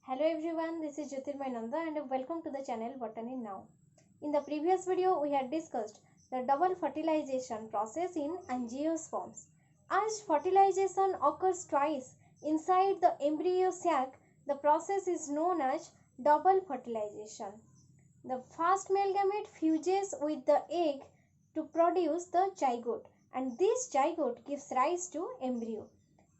Hello everyone, this is Jyotirmay Nanda and welcome to the channel Botany Now. In the previous video, we had discussed the double fertilization process in angiosperms. As fertilization occurs twice inside the embryo sac, the process is known as double fertilization. The first male gamete fuses with the egg to produce the zygote, and this zygote gives rise to embryo.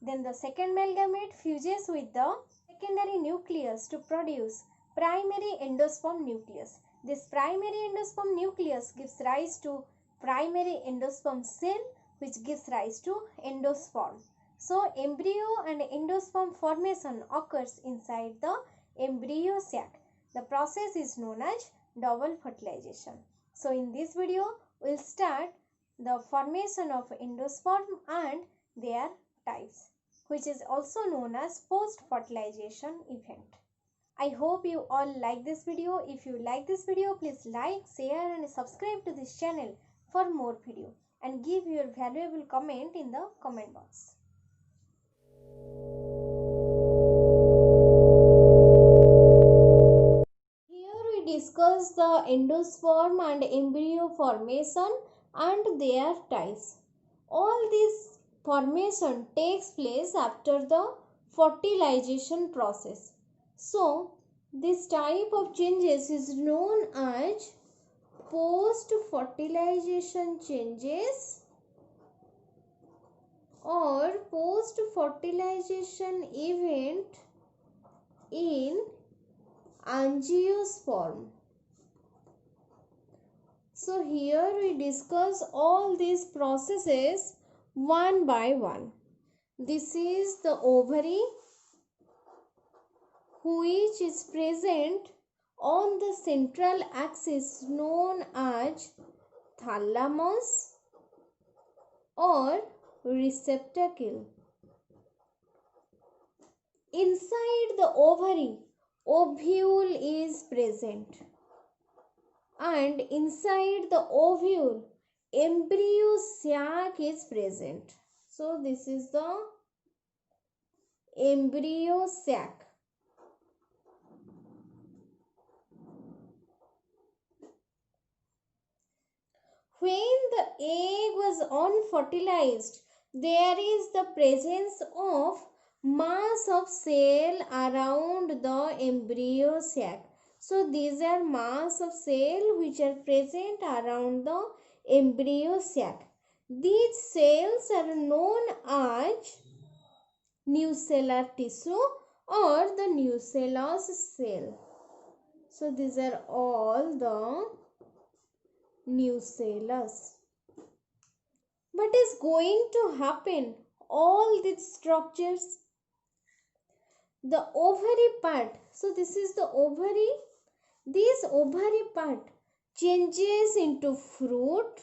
Then the second male gamete fuses with the secondary nucleus to produce primary endosperm nucleus. This primary endosperm nucleus gives rise to primary endosperm cell, which gives rise to endosperm. So embryo and endosperm formation occurs inside the embryo sac. The process is known as double fertilization. So in this video, we will start the formation of endosperm and their types, which is also known as post-fertilization event. I hope you all like this video. If you like this video, please like, share and subscribe to this channel for more video and give your valuable comment in the comment box. Here we discuss the endosperm and embryo formation and their types. All this formation takes place after the fertilization process. So, this type of changes is known as post-fertilization changes or post-fertilization event in angiosperm. So here we discuss all these processes one by one. This is the ovary, which is present on the central axis known as thalamus or receptacle. Inside the ovary, ovule is present, and inside the ovule, embryo sac is present. So this is the embryo sac. When the egg was unfertilized, there is the presence of mass of cell around the embryo sac. So these are mass of cell which are present around the embryo sac. These cells are known as nucellar tissue or the nucellus cell. So these are all the nucellus. What is going to happen? All these structures, the ovary part. So this is the ovary. This ovary part changes into fruit.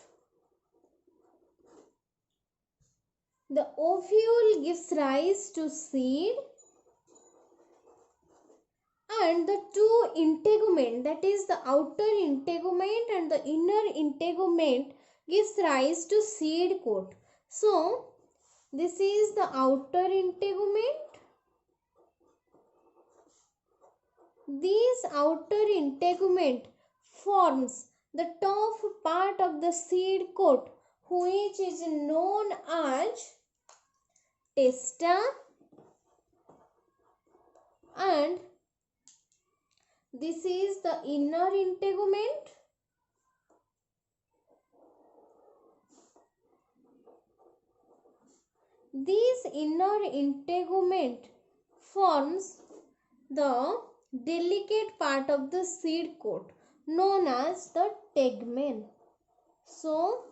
The ovule gives rise to seed, and the two integument, that is the outer integument and the inner integument, gives rise to seed coat. So this is the outer integument. This outer integument forms the top part of the seed coat, which is known as testa, and this is the inner integument. This inner integument forms the delicate part of the seed coat known as the tegmen. So,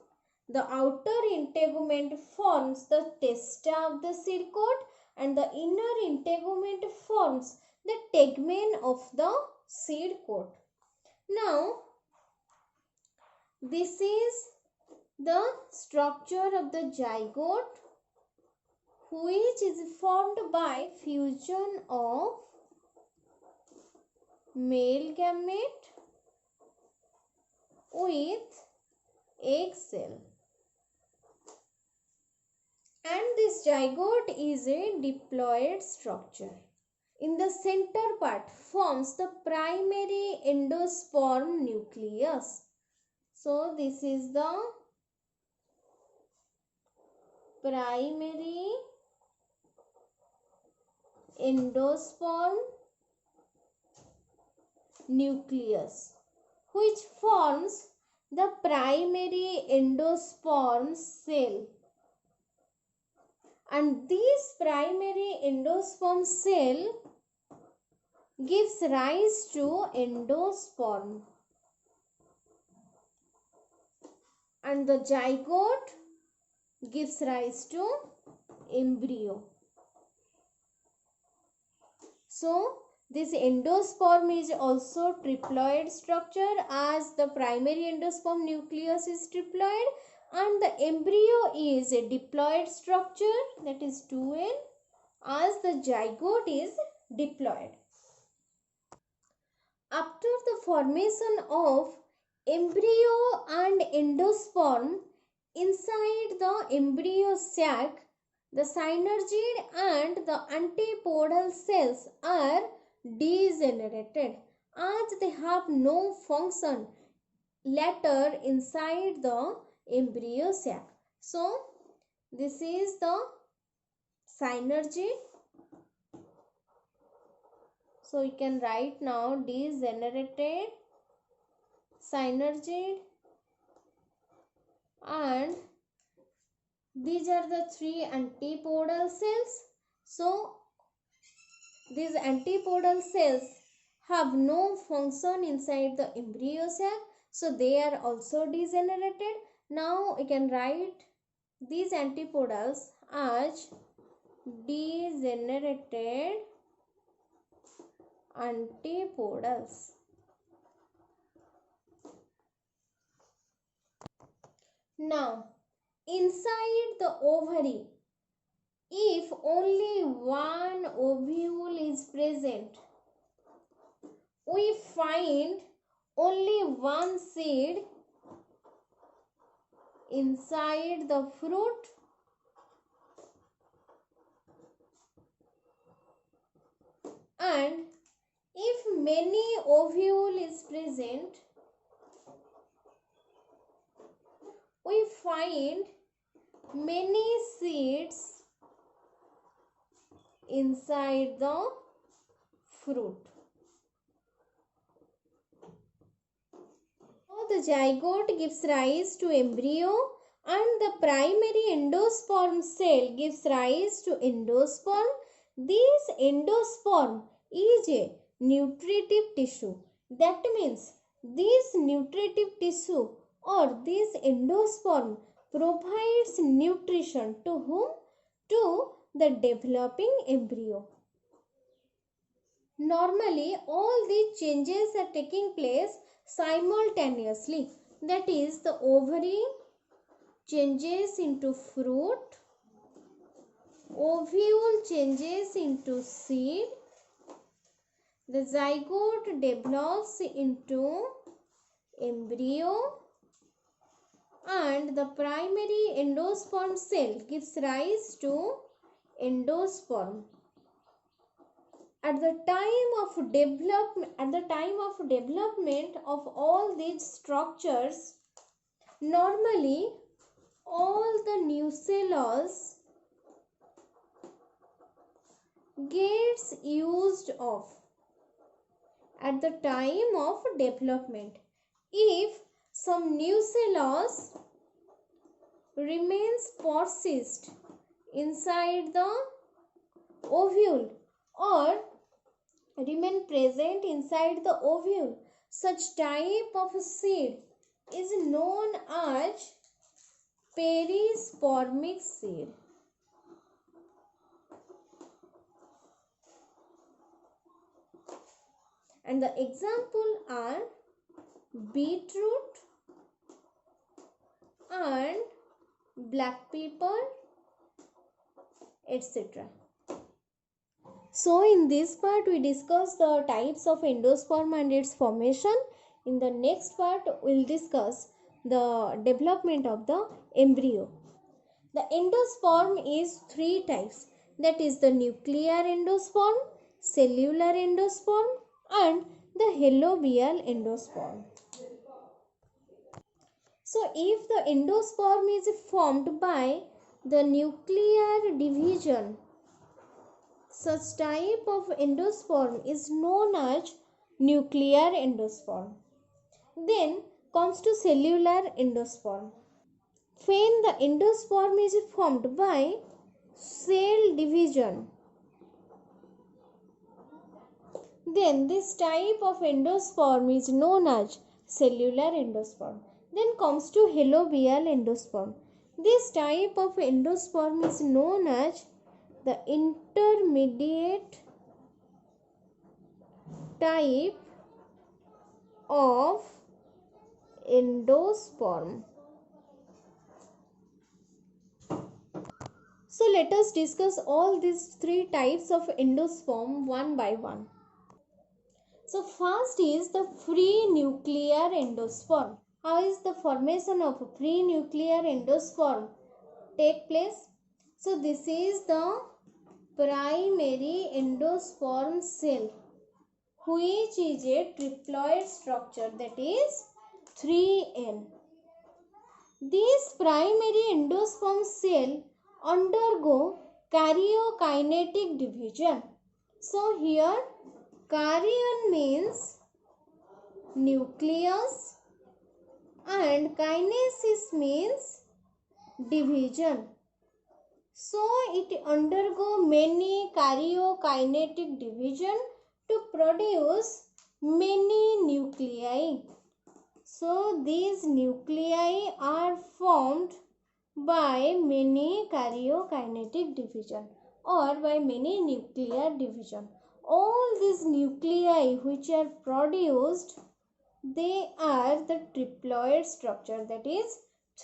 the outer integument forms the testa of the seed coat and the inner integument forms the tegmen of the seed coat. Now, this is the structure of the zygote, which is formed by fusion of male gamete with egg cell. And this zygote is a diploid structure. in the center part forms the primary endosperm nucleus. So this is the primary endosperm nucleus, which forms the primary endosperm cell, and this primary endosperm cell gives rise to endosperm, and the zygote gives rise to embryo. So this endosperm is also triploid structure, as the primary endosperm nucleus is triploid, and the embryo is a diploid structure, that is 2N, as the zygote is diploid. After the formation of embryo and endosperm, inside the embryo sac, the synergid and the antipodal cells are degenerated, as they have no function later inside the embryo sac. So this is the synergid. So you can write now degenerated, synergid, and these are the three antipodal cells. So these antipodal cells have no function inside the embryo sac, so they are also degenerated. Now we can write these antipodals as degenerated antipodals. Now, inside the ovary, if only one ovule is present, we find only one seed inside the fruit, and if many ovule is present, we find many seeds inside the fruit. So the zygote gives rise to embryo, and the primary endosperm cell gives rise to endosperm. This endosperm is a nutritive tissue. That means this nutritive tissue or this endosperm provides nutrition to whom? To the developing embryo. Normally, all these changes are taking place simultaneously. That is, the ovary changes into fruit, ovule changes into seed, the zygote develops into embryo, and the primary endosperm cell gives rise to endosperm. At the time of development of all these structures, normally all the nucellus gets used of at the time of development. If some nucellus remains persist inside the ovule or remain present inside the ovule, such type of seed is known as perispermic seed. And the example are beetroot and black pepper, etc. So in this part we discuss the types of endosperm and its formation. In the next part we will discuss the development of the embryo. The endosperm is three types, that is the nuclear endosperm, cellular endosperm and the halobial endosperm. So if the endosperm is formed by the nuclear division, such type of endosperm is known as nuclear endosperm. Then comes to cellular endosperm. When the endosperm is formed by cell division, then this type of endosperm is known as cellular endosperm. Then comes to halobial endosperm. This type of endosperm is known as the intermediate type of endosperm. So let us discuss all these three types of endosperm one by one. So first is the free nuclear endosperm. How is the formation of a free nuclear endosperm take place? So this is the primary endosperm cell, which is a triploid structure, that is 3N. This primary endosperm cell undergo karyokinetic division. So here karyon means nucleus and kinesis means division. So it undergo many karyokinetic division to produce many nuclei. So these nuclei are formed by many karyokinetic division or by many nuclear division. All these nuclei which are produced, they are the triploid structure, that is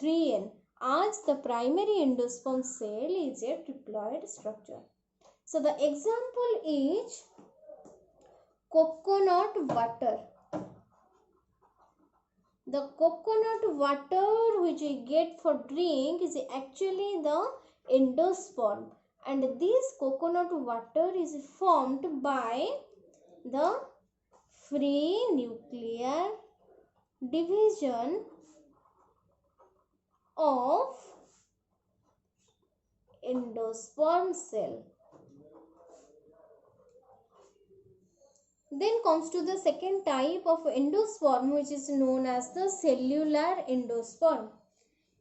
3N, as the primary endosperm cell is a triploid structure. So the example is coconut water. The coconut water which we get for drink is actually the endosperm, and this coconut water is formed by the free nuclear division of endosperm cell. Then comes to the second type of endosperm, which is known as the cellular endosperm.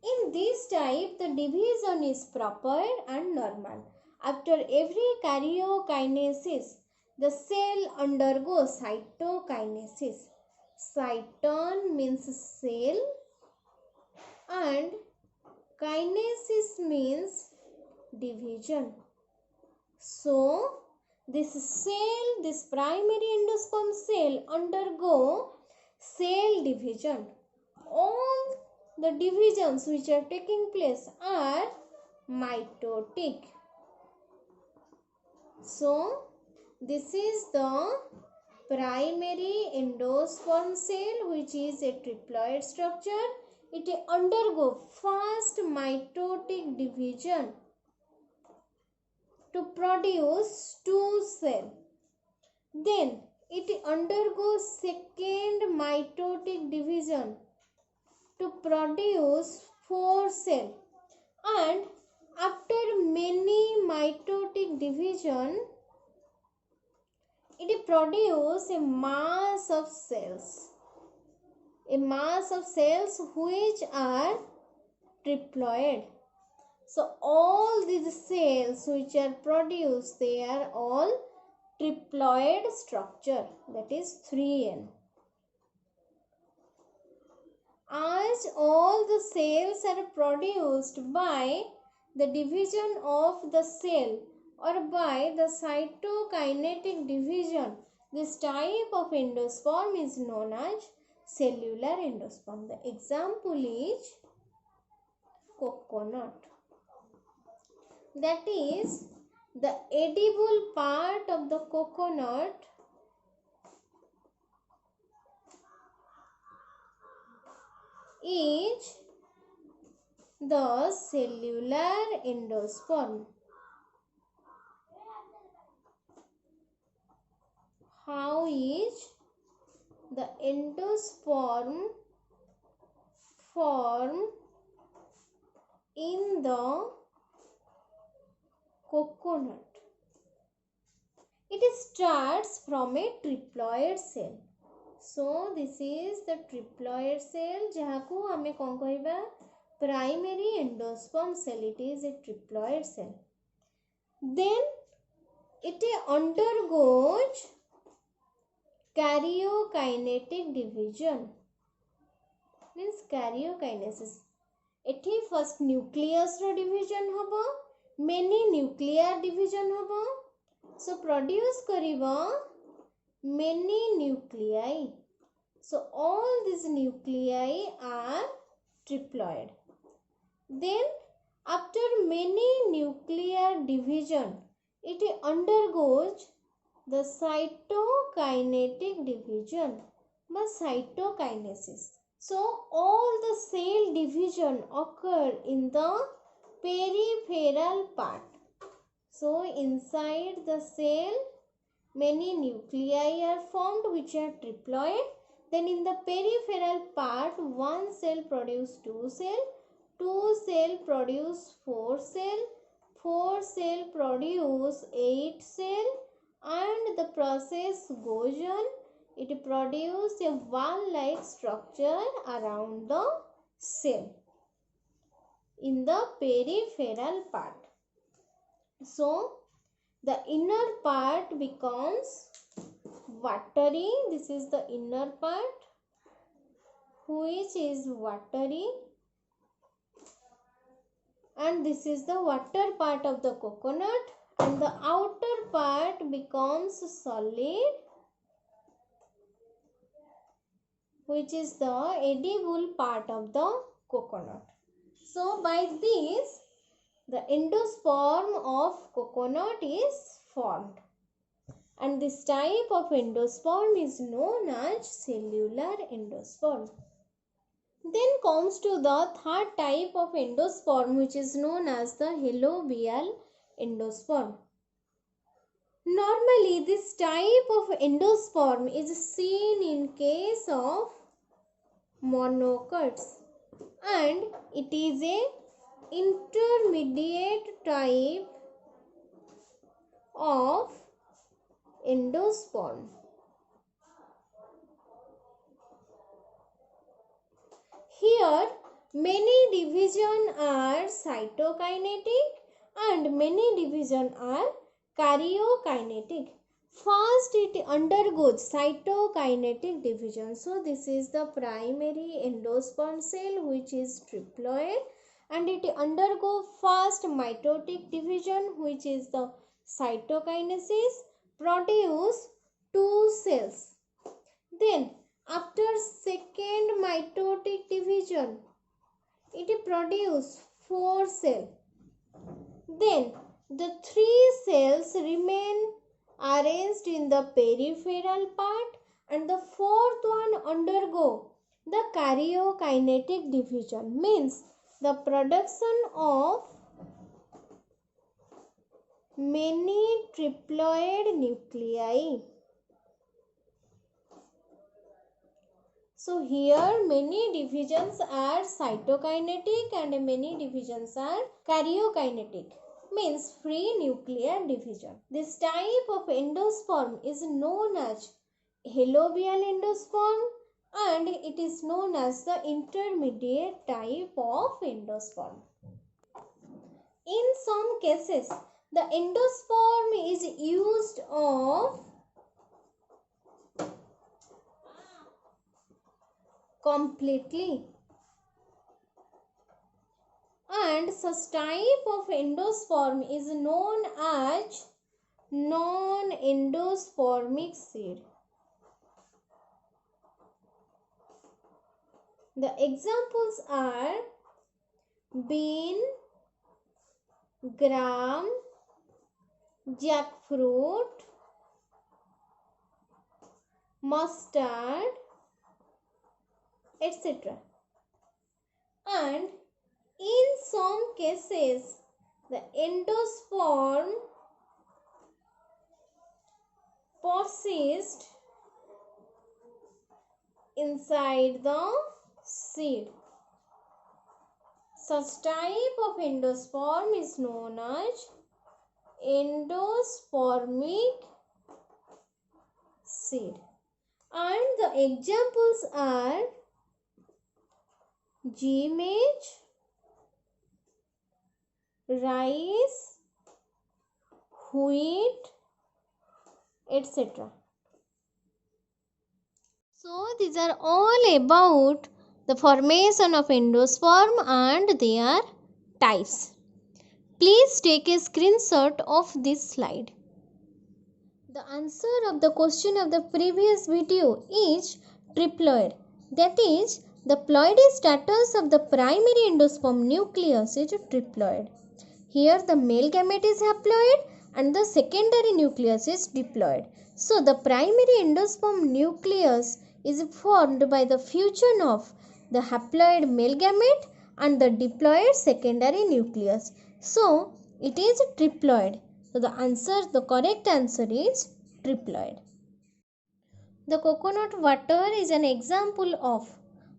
In this type, the division is proper and normal. After every karyokinesis, the cell undergoes cytokinesis. Cyton means cell and kinesis means division. So, this primary endosperm cell undergo cell division. All the divisions which are taking place are mitotic. So, this is the primary endosperm cell, which is a triploid structure. It undergo first mitotic division to produce two cells. Then it undergoes second mitotic division to produce four cells, and after many mitotic division, it produces a mass of cells. A mass of cells which are triploid. So all these cells which are produced, they are all triploid structure, that is 3N. As all the cells are produced by the division of the cell or by the cytokinetic division, this type of endosperm is known as cellular endosperm. The example is coconut. That is, the edible part of the coconut is the cellular endosperm. How is the endosperm formed in the coconut? It starts from a triploid cell. So this is the triploid cell jahaku ame kon kahiba primary endosperm cell. It is a triploid cell. Then it undergoes karyokinetic division, means karyokinesis. एठी first nucleus रो division होबो, many nuclear division होबो, so produce करिवो many nuclei. So all these nuclei are triploid. Then after many nuclear division, it undergoes the cytokinetic division by cytokinesis. So all the cell division occur in the peripheral part. So inside the cell many nuclei are formed which are triploid. Then in the peripheral part one cell produce two cell, two cell produce four cell, four cell produce eight cell, and the process goes on. It produces a wall-like structure around the cell in the peripheral part. So the inner part becomes watery. This is the inner part which is watery, and this is the water part of the coconut, and the outer part becomes solid, which is the edible part of the coconut. So by this the endosperm of coconut is formed, and this type of endosperm is known as cellular endosperm. Then comes to the third type of endosperm, which is known as the halobial endosperm. Normally this type of endosperm is seen in case of monocots, and it is a intermediate type of endosperm. Here many divisions are cytokinetic and many divisions are karyokinetic. First it undergoes cytokinetic division. So this is the primary endosperm cell which is triploid, and it undergo first mitotic division which is the cytokinesis, produce two cells. Then after second mitotic division it produce four cells. Then the three cells remain arranged in the peripheral part, and the fourth one undergo the karyokinetic division, means the production of many triploid nuclei. So here many divisions are cytokinetic and many divisions are karyokinetic, means free nuclear division. This type of endosperm is known as halobial endosperm, and it is known as the intermediate type of endosperm. In some cases, the endosperm is used of completely, and such type of endosperm is known as non-endospermic seed. The examples are bean, gram, jackfruit, mustard, etc. And in some cases, the endosperm persist inside the seed. Such type of endosperm is known as endospermic seed. And the examples are maize, rice, wheat, etc. So these are all about the formation of endosperm and their types. Please take a screenshot of this slide. The answer of the question of the previous video is triploid. That is, the ploidy status of the primary endosperm nucleus is triploid. Here the male gamete is haploid and the secondary nucleus is diploid. So the primary endosperm nucleus is formed by the fusion of the haploid male gamete and the diploid secondary nucleus. So it is triploid. So the correct answer is triploid. The coconut water is an example of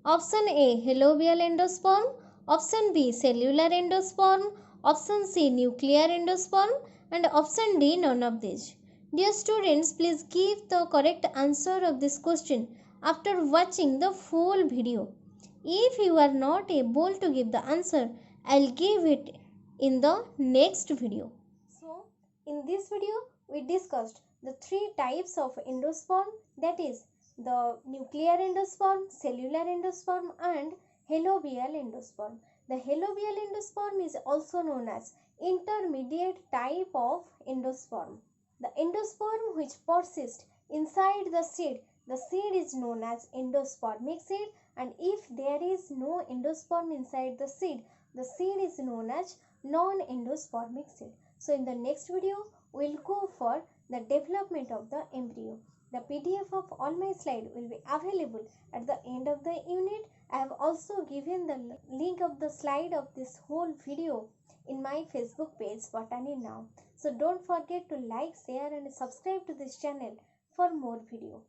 option A, halobial endosperm, option B, cellular endosperm, option C, nuclear endosperm, and option D, none of these. Dear students, please give the correct answer of this question after watching the full video. If you are not able to give the answer, I'll give it in the next video. So, in this video, we discussed the three types of endosperm, that is the nuclear endosperm, cellular endosperm and halobial endosperm. The halobial endosperm is also known as intermediate type of endosperm. The endosperm which persists inside the seed is known as endospermic seed, and if there is no endosperm inside the seed is known as non-endospermic seed. So in the next video, we'll go for the development of the embryo. The PDF of all my slides will be available at the end of the unit. I have also given the link of the slide of this whole video in my Facebook page Botany Now. So don't forget to like, share and subscribe to this channel for more videos.